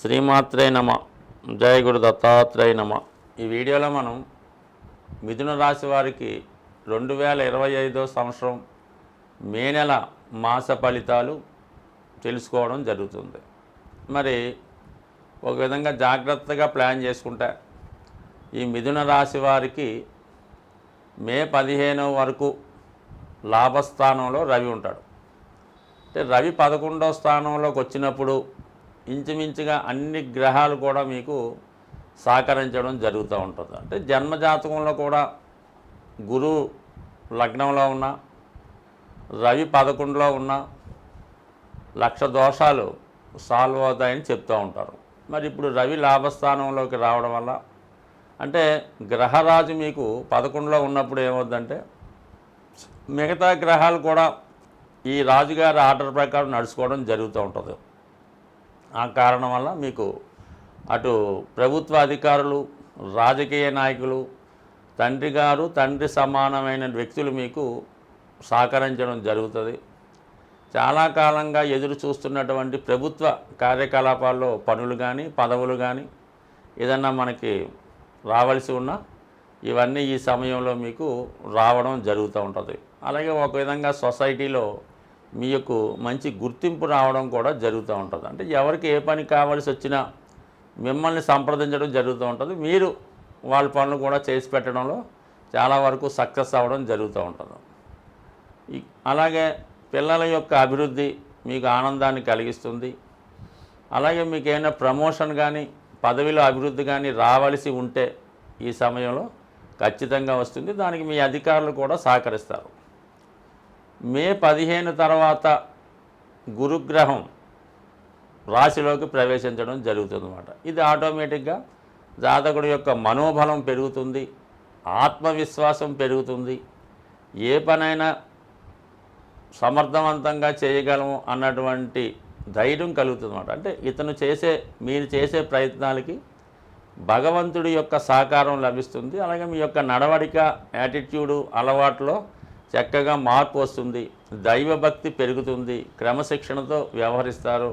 శ్రీమాత్రే నమ. జయ గురు దత్తాత్రేయ నమ. ఈ వీడియోలో మనం మిథున రాశి వారికి 2025 సంవత్సరం మే నెల మాస ఫలితాలు తెలుసుకోవడం జరుగుతుంది. మరి ఒక విధంగా జాగ్రత్తగా ప్లాన్ చేసుకుంటే ఈ మిథున రాశి వారికి మే 15 వరకు లాభస్థానంలో రవి ఉంటాడు. అంటే రవి 11వ స్థానంలోకి వచ్చినప్పుడు ఇంచుమించుగా అన్ని గ్రహాలు కూడా మీకు సహకరించడం జరుగుతూ ఉంటుంది. అంటే జన్మజాతకంలో కూడా గురువు లగ్నంలో ఉన్న రవి 11లో ఉన్న లక్ష దోషాలు సాల్వ్ అవుతాయని చెప్తూ ఉంటారు. మరి ఇప్పుడు రవి లాభస్థానంలోకి రావడం వల్ల అంటే గ్రహరాజు మీకు 11లో ఉన్నప్పుడు ఏమవుద్దంటే మిగతా గ్రహాలు కూడా ఈ రాజుగారి ఆర్డర్ ప్రకారం నడుచుకోవడం జరుగుతూ ఉంటుంది. ఆ కారణం వల్ల మీకు అటు ప్రభుత్వ అధికారులు, రాజకీయ నాయకులు, తండ్రి సమానమైన వ్యక్తులు మీకు సహకరించడం జరుగుతుంది. చాలా కాలంగా ఎదురు చూస్తున్నటువంటి ప్రభుత్వ కార్యకలాపాల్లో పనులు కానీ పదవులు కానీ ఏదన్నా మనకి రావాల్సి ఉన్నా ఇవన్నీ ఈ సమయంలో మీకు రావడం జరుగుతూ ఉంటుంది. అలాగే ఒక విధంగా సొసైటీలో మీకు మంచి గుర్తింపు రావడం కూడా జరుగుతూ ఉంటుంది. అంటే ఎవరికి ఏ పని కావాల్సి వచ్చినా మిమ్మల్ని సంప్రదించడం జరుగుతూ ఉంటుంది. మీరు వాళ్ళ పనులు కూడా చేసి పెట్టడంలో చాలా వరకు సక్సెస్ అవ్వడం జరుగుతూ ఉంటుంది. అలాగే పిల్లల యొక్క అభివృద్ధి మీకు ఆనందాన్ని కలిగిస్తుంది. అలాగే మీకు ఏమైనా ప్రమోషన్ కానీ పదవిలో అభివృద్ధి కానీ రావాల్సి ఉంటే ఈ సమయంలో ఖచ్చితంగా వస్తుంది. దానికి మీ అధికారులు కూడా సహకరిస్తారు. మే 15 తర్వాత గురుగ్రహం రాశిలోకి ప్రవేశించడం జరుగుతుందన్నమాట. ఇది ఆటోమేటిక్గా జాతకుడి యొక్క మనోబలం పెరుగుతుంది, ఆత్మవిశ్వాసం పెరుగుతుంది, ఏ పనైనా సమర్థవంతంగా చేయగలము అన్నటువంటి ధైర్యం కలుగుతుందన్నమాట. అంటే మీరు చేసే ప్రయత్నాలకి భగవంతుడి యొక్క సహకారం లభిస్తుంది. అలాగే మీ యొక్క నడవడిక, యాటిట్యూడు, అలవాట్లో చక్కగా మార్పు వస్తుంది, దైవభక్తి పెరుగుతుంది, క్రమశిక్షణతో వ్యవహరిస్తారు,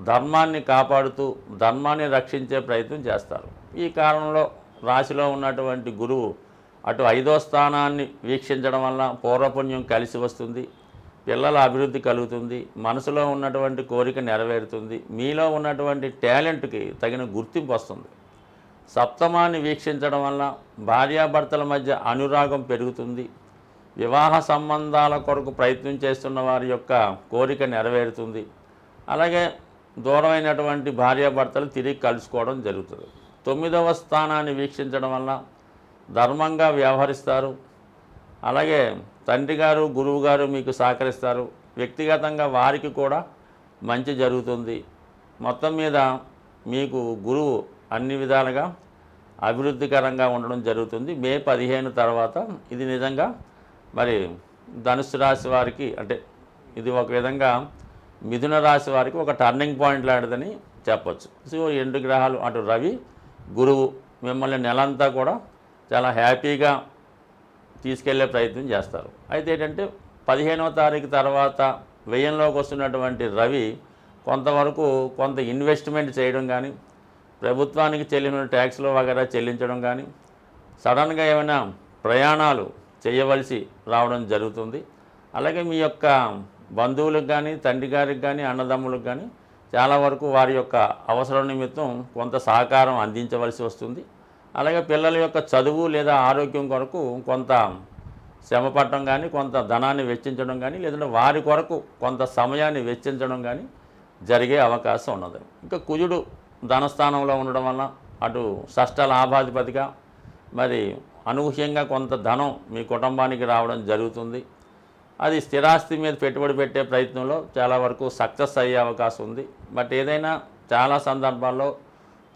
ధర్మాన్ని కాపాడుతూ ధర్మాన్ని రక్షించే ప్రయత్నం చేస్తారు. ఈ కారణంలో రాశిలో ఉన్నటువంటి గురువు అటు 5వ స్థానాన్ని వీక్షించడం వల్ల పూర్వపుణ్యం కలిసి వస్తుంది, పిల్లల అభివృద్ధి కలుగుతుంది, మనసులో ఉన్నటువంటి కోరిక నెరవేరుతుంది, మీలో ఉన్నటువంటి టాలెంట్కి తగిన గుర్తింపు వస్తుంది. సప్తమాన్ని వీక్షించడం వల్ల భార్యాభర్తల మధ్య అనురాగం పెరుగుతుంది, వివాహ సంబంధాల కొరకు ప్రయత్నం చేస్తున్న వారి యొక్క కోరిక నెరవేరుతుంది. అలాగే దూరమైనటువంటి భార్యాభర్తలు తిరిగి కలుసుకోవడం జరుగుతుంది. 9వ స్థానాన్ని వీక్షించడం వల్ల ధర్మంగా వ్యవహరిస్తారు. అలాగే తండ్రి గారు, గురువు గారు మీకు సహకరిస్తారు. వ్యక్తిగతంగా వారికి కూడా మంచి జరుగుతుంది. మొత్తం మీద మీకు గురువు అన్ని విధాలుగా అభివృద్ధికరంగా ఉండడం జరుగుతుంది. మే 15 తర్వాత ఇది నిజంగా మరి ధనుసు రాశి వారికి అంటే ఇది ఒక విధంగా మిథున రాశి వారికి ఒక టర్నింగ్ పాయింట్ లాంటిదని చెప్పచ్చు. సో 2 గ్రహాలు అటు రవి, గురువు మిమ్మల్ని నెలంతా కూడా చాలా హ్యాపీగా తీసుకెళ్లే ప్రయత్నం చేస్తారు. అయితే ఏంటంటే 15వ తారీఖు తర్వాత వ్యయంలోకి వస్తున్నటువంటి రవి కొంత ఇన్వెస్ట్మెంట్ చేయడం కానీ, ప్రభుత్వానికి చెల్లిన ట్యాక్స్లు వగైరా చెల్లించడం కానీ, సడన్గా ఏమైనా ప్రయాణాలు చేయవలసి రావడం జరుగుతుంది. అలాగే మీ యొక్క బంధువులకు కానీ, తండ్రి గారికి కానీ, అన్నదమ్ములకు కానీ చాలా వరకు వారి యొక్క అవసరం నిమిత్తం కొంత సహకారం అందించవలసి వస్తుంది. అలాగే పిల్లల యొక్క చదువు లేదా ఆరోగ్యం కొరకు కొంత శ్రమ పడటం కానీ, కొంత ధనాన్ని వెచ్చించడం కానీ, లేదంటే వారి కొరకు కొంత సమయాన్ని వెచ్చించడం కానీ జరిగే అవకాశం ఉన్నది. ఇంకా కుజుడు ధనస్థానంలో ఉండడం వల్ల అటు షష్ఠ లాభాధిపతిగా మరి అనూహ్యంగా కొంత ధనం మీ కుటుంబానికి రావడం జరుగుతుంది. అది స్థిరాస్తి మీద పెట్టుబడి పెట్టే ప్రయత్నంలో చాలా వరకు సక్సెస్ అయ్యే అవకాశం ఉంది. బట్ ఏదైనా చాలా సందర్భాల్లో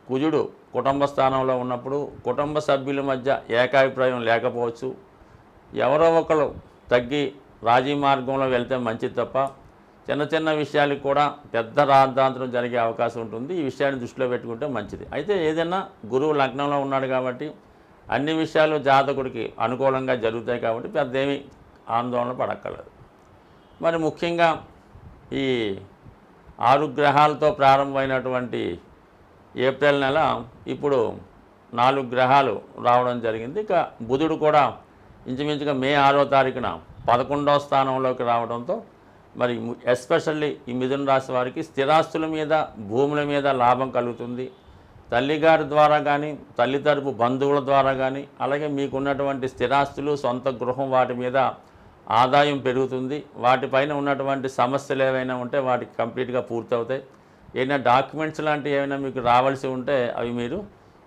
కుజుడు కుటుంబ స్థానంలో ఉన్నప్పుడు కుటుంబ సభ్యుల మధ్య ఏకాభిప్రాయం లేకపోవచ్చు. ఎవరో ఒకరు తగ్గి రాజీ మార్గంలో వెళ్తే మంచిది తప్ప చిన్న విషయాలకు కూడా పెద్ద రాద్ధాంతరం జరిగే అవకాశం ఉంటుంది. ఈ విషయాన్ని దృష్టిలో పెట్టుకుంటే మంచిది. అయితే ఏదైనా గురువు లగ్నంలో ఉన్నాడు కాబట్టి అన్ని విషయాలు జాతకుడికి అనుకూలంగా జరుగుతాయి కాబట్టి పెద్ద ఏమీ ఆందోళన పడక్కర్లేదు. మరి ముఖ్యంగా ఈ 6 గ్రహాలతో ప్రారంభమైనటువంటి ఏప్రిల్ నెల ఇప్పుడు 4 గ్రహాలు రావడం జరిగింది. ఇక బుధుడు కూడా ఇంచుమించుగా మే 6వ తారీఖున 11వ స్థానంలోకి రావడంతో మరి ఎస్పెషల్లీ ఈ మిథున రాశి వారికి స్థిరాస్తుల మీద, భూముల మీద లాభం కలుగుతుంది. తల్లిగారి ద్వారా కానీ, తల్లి తరపు బంధువుల ద్వారా కానీ, అలాగే మీకున్నటువంటి స్థిరాస్తులు, సొంత గృహం వాటి మీద ఆదాయం పెరుగుతుంది. వాటిపైన ఉన్నటువంటి సమస్యలు ఏవైనా ఉంటే వాటికి కంప్లీట్గా పూర్తవుతాయి. ఏదైనా డాక్యుమెంట్స్ లాంటివి ఏమైనా మీకు రావాల్సి ఉంటే అవి మీరు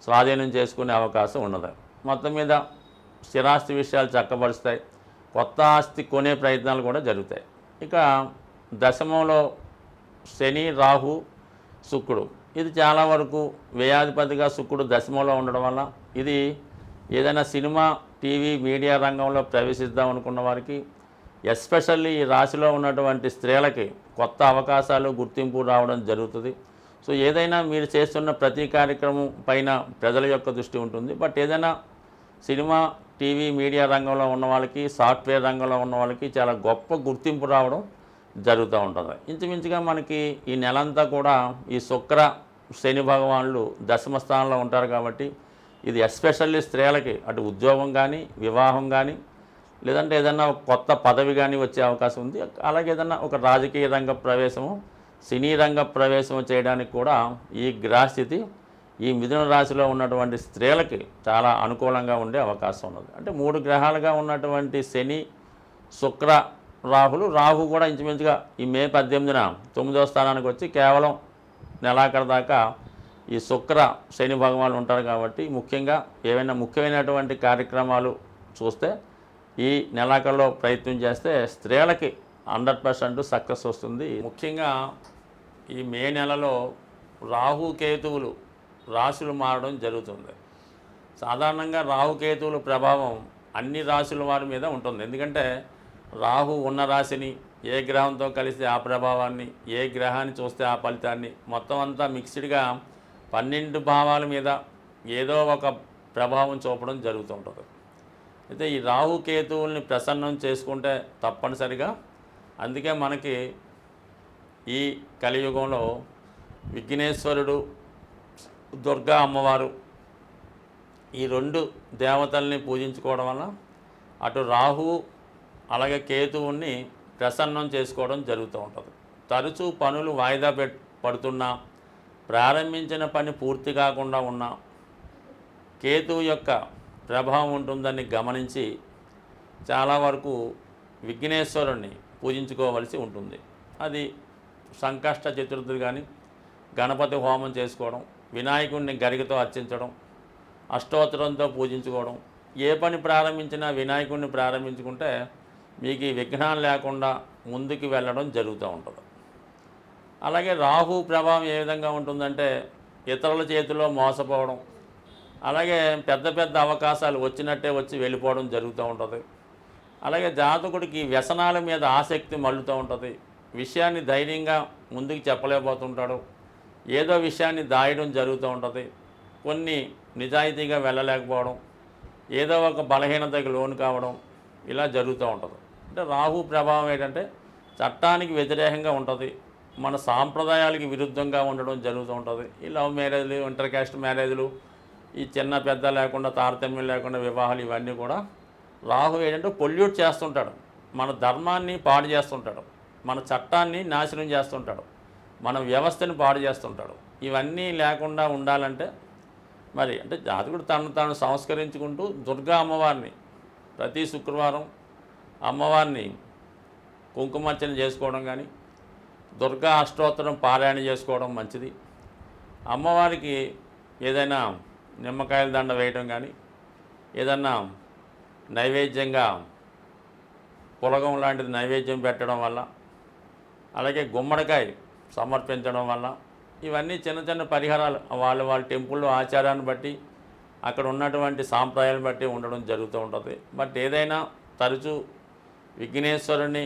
స్వాధీనం చేసుకునే అవకాశం ఉన్నది. మొత్తం మీద స్థిరాస్తి విషయాలు చక్కబరుస్తాయి. కొత్త ఆస్తి కొనే ప్రయత్నాలు కూడా జరుగుతాయి. ఇక దశమంలో శని, రాహు, శుక్రుడు, ఇది చాలా వరకు వ్యయాధిపతిగా శుక్రుడు దశమంలో ఉండడం వల్ల ఇది ఏదైనా సినిమా, టీవీ, మీడియా రంగంలో ప్రవేశిద్దాం అనుకున్న వారికి, ఎస్పెషల్లీ ఈ రాశిలో ఉన్నటువంటి స్త్రీలకి కొత్త అవకాశాలు, గుర్తింపు రావడం జరుగుతుంది. సో ఏదైనా మీరు చేస్తున్న ప్రతి కార్యక్రమం పైన ప్రజల యొక్క దృష్టి ఉంటుంది. బట్ ఏదైనా సినిమా, టీవీ, మీడియా రంగంలో ఉన్న వాళ్ళకి, సాఫ్ట్వేర్ రంగంలో ఉన్న వాళ్ళకి చాలా గొప్ప గుర్తింపు రావడం జరుగుతూ ఉంటుంది. ఇంచుమించుగా మనకి ఈ నెలంతా కూడా ఈ శుక్ర, శని భగవానులు దశమ స్థానంలో ఉంటారు కాబట్టి ఇది ఎస్పెషల్లీ స్త్రీలకి అటు ఉద్యోగం కానీ, వివాహం కానీ, లేదంటే ఏదన్నా కొత్త పదవి కానీ వచ్చే అవకాశం ఉంది. అలాగే ఏదన్నా ఒక రాజకీయ రంగ ప్రవేశము, సినీ రంగ ప్రవేశము చేయడానికి కూడా ఈ గ్రహస్థితి ఈ మిథున రాశిలో ఉన్నటువంటి స్త్రీలకి చాలా అనుకూలంగా ఉండే అవకాశం ఉన్నది. అంటే 3 గ్రహాలుగా ఉన్నటువంటి శని, శుక్ర, రాహు కూడా ఇంచుమించుగా ఈ మే 18న 9వ స్థానానికి వచ్చి కేవలం నెలాఖరు దాకా ఈ శుక్ర, శని భగవానులు ఉంటారు కాబట్టి ముఖ్యంగా ఏవైనా ముఖ్యమైనటువంటి కార్యక్రమాలు చూస్తే ఈ నెలాఖరులో ప్రయత్నం చేస్తే స్త్రీలకి 100% సక్సెస్ వస్తుంది. ముఖ్యంగా ఈ మే నెలలో రాహు, కేతువులు రాశులు మారడం జరుగుతుంది. సాధారణంగా రాహుకేతువుల ప్రభావం అన్ని రాశుల వారి మీద ఉంటుంది. ఎందుకంటే రాహు ఉన్న రాశిని ఏ గ్రహంతో కలిస్తే ఆ ప్రభావాన్ని, ఏ గ్రహాన్ని చూస్తే ఆ ఫలితాన్ని, మొత్తం అంతా మిక్స్డ్గా 12 భావాల మీద ఏదో ఒక ప్రభావం చూపడం జరుగుతూ ఉంటుంది. అయితే ఈ రాహుకేతువుల్ని ప్రసన్నం చేసుకుంటే తప్పనిసరిగా, అందుకే మనకి ఈ కలియుగంలో విఘ్నేశ్వరుడు, దుర్గా అమ్మవారు ఈ 2 దేవతల్ని పూజించుకోవడం వల్ల అటు రాహువు అలాగే కేతువుని ప్రసన్నం చేసుకోవడం జరుగుతూ ఉంటుంది. తరచూ పనులు వాయిదా పడుతున్నా, ప్రారంభించిన పని పూర్తి కాకుండా ఉన్నా కేతువు యొక్క ప్రభావం ఉంటుందని గమనించి చాలా వరకు విఘ్నేశ్వరుణ్ణి పూజించుకోవలసి ఉంటుంది. అది సంకష్ట చతుర్థి కానీ, గణపతి హోమం చేసుకోవడం, వినాయకుడిని గరికతో అర్చించడం, అష్టోత్తరంతో పూజించుకోవడం, ఏ పని ప్రారంభించినా వినాయకుడిని ప్రారంభించుకుంటే మీకు ఈ విఘ్నాలు లేకుండా ముందుకు వెళ్ళడం జరుగుతూ ఉంటుంది. అలాగే రాహు ప్రభావం ఏ విధంగా ఉంటుందంటే ఇతరుల చేతిలో మోసపోవడం, అలాగే పెద్ద పెద్ద అవకాశాలు వచ్చినట్టే వచ్చి వెళ్ళిపోవడం జరుగుతూ ఉంటుంది. అలాగే జాతకుడికి వ్యసనాల మీద ఆసక్తి మళ్ళుతూ ఉంటుంది. విషయాన్ని ధైర్యంగా ముందుకు చెప్పలేకపోతుంటాడు. ఏదో విషయాన్ని దాయడం జరుగుతూ ఉంటుంది. కొన్ని నిజాయితీగా వెళ్ళలేకపోవడం, ఏదో ఒక బలహీనతకి లోను కావడం, ఇలా జరుగుతూ ఉంటుంది. అంటే రాహు ప్రభావం ఏంటంటే చట్టానికి వ్యతిరేకంగా ఉంటుంది, మన సాంప్రదాయాలకి విరుద్ధంగా ఉండడం జరుగుతూ ఉంటుంది. ఈ లవ్ మ్యారేజ్లు, ఇంటర్ క్యాస్ట్ మ్యారేజ్లు, ఈ చిన్న పెద్ద లేకుండా, తారతమ్యం లేకుండా వివాహాలు, ఇవన్నీ కూడా రాహు ఏంటంటే పొల్యూట్ చేస్తుంటాడు, మన ధర్మాన్ని పాడు చేస్తుంటాడు, మన చట్టాన్ని నాశనం చేస్తుంటాడు, మన వ్యవస్థని పాడు చేస్తుంటాడు. ఇవన్నీ లేకుండా ఉండాలంటే మరి అంటే జాతకుడు తను తాను సంస్కరించుకుంటూ దుర్గా అమ్మవారిని ప్రతి శుక్రవారం అమ్మవారిని కుంకుమార్చన చేసుకోవడం కానీ, దుర్గా అష్టోత్తరం పారాయణ చేసుకోవడం మంచిది. అమ్మవారికి ఏదైనా నిమ్మకాయల దండ వేయటం కానీ, ఏదన్నా నైవేద్యంగా పులగం లాంటిది నైవేద్యం పెట్టడం వల్ల, అలాగే గుమ్మడికాయ సమర్పించడం వల్ల, ఇవన్నీ చిన్న చిన్న పరిహారాలు వాళ్ళ టెంపుల్లో ఆచారాన్ని బట్టి, అక్కడ ఉన్నటువంటి సాంప్రదాయాలను బట్టి ఉండడం జరుగుతూ ఉంటుంది. బట్ ఏదైనా తరచూ విఘ్నేశ్వరుని,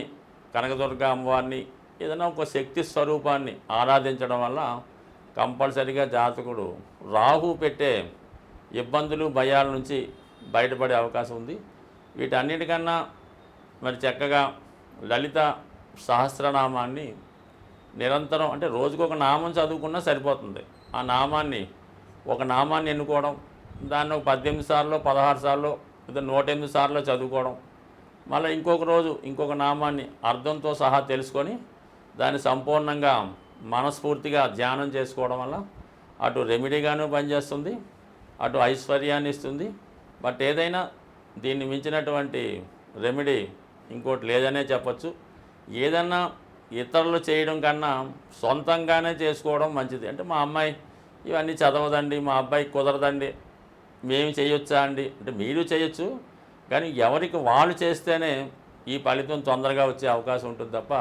కనకదుర్గ అమ్మవారిని, ఏదైనా ఒక శక్తి స్వరూపాన్ని ఆరాధించడం వల్ల కంపల్సరిగా జాతకుడు రాహు పెట్టే ఇబ్బందులు, భయాల నుంచి బయటపడే అవకాశం ఉంది. వీటన్నిటికన్నా మరి చక్కగా లలిత సహస్రనామాన్ని నిరంతరం అంటే రోజుకొక నామం చదువుకున్నా సరిపోతుంది. ఆ నామాన్ని ఒక నామాన్ని ఎన్నుకోవడం, దాన్ని ఒక 18 సార్లు 16 సార్లు లేదా 108 సార్లు చదువుకోవడం, మళ్ళీ ఇంకొక రోజు ఇంకొక నామాన్ని అర్థంతో సహా తెలుసుకొని దాన్ని సంపూర్ణంగా మనస్ఫూర్తిగా ధ్యానం చేసుకోవడం వల్ల అటు రెమెడీగాను పనిచేస్తుంది, అటు ఐశ్వర్యాన్ని ఇస్తుంది. బట్ ఏదైనా దీన్ని మించినటువంటి రెమెడీ ఇంకోటి లేదనే చెప్పచ్చు. ఏదన్నా ఇతరులు చేయడం కన్నా సొంతంగానే చేసుకోవడం మంచిది. అంటే మా అమ్మాయి ఇవన్నీ చదవదండి, మా అబ్బాయికి కుదరదండి, మేము చేయొచ్చా అండి అంటే మీరు చేయొచ్చు, కానీ ఎవరికి వాళ్ళు చేస్తేనే ఈ ఫలితం తొందరగా వచ్చే అవకాశం ఉంటుంది తప్ప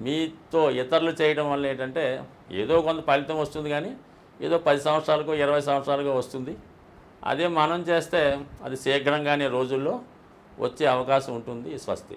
మీతో ఇతరులు చేయడం వల్ల ఏంటంటే ఏదో కొంత ఫలితం వస్తుంది, కానీ ఏదో 10 సంవత్సరాలకో 20 సంవత్సరాలకో వస్తుంది. అదే మనం చేస్తే అది శీఘ్రంగానే రోజుల్లో వచ్చే అవకాశం ఉంటుంది. స్వస్తి.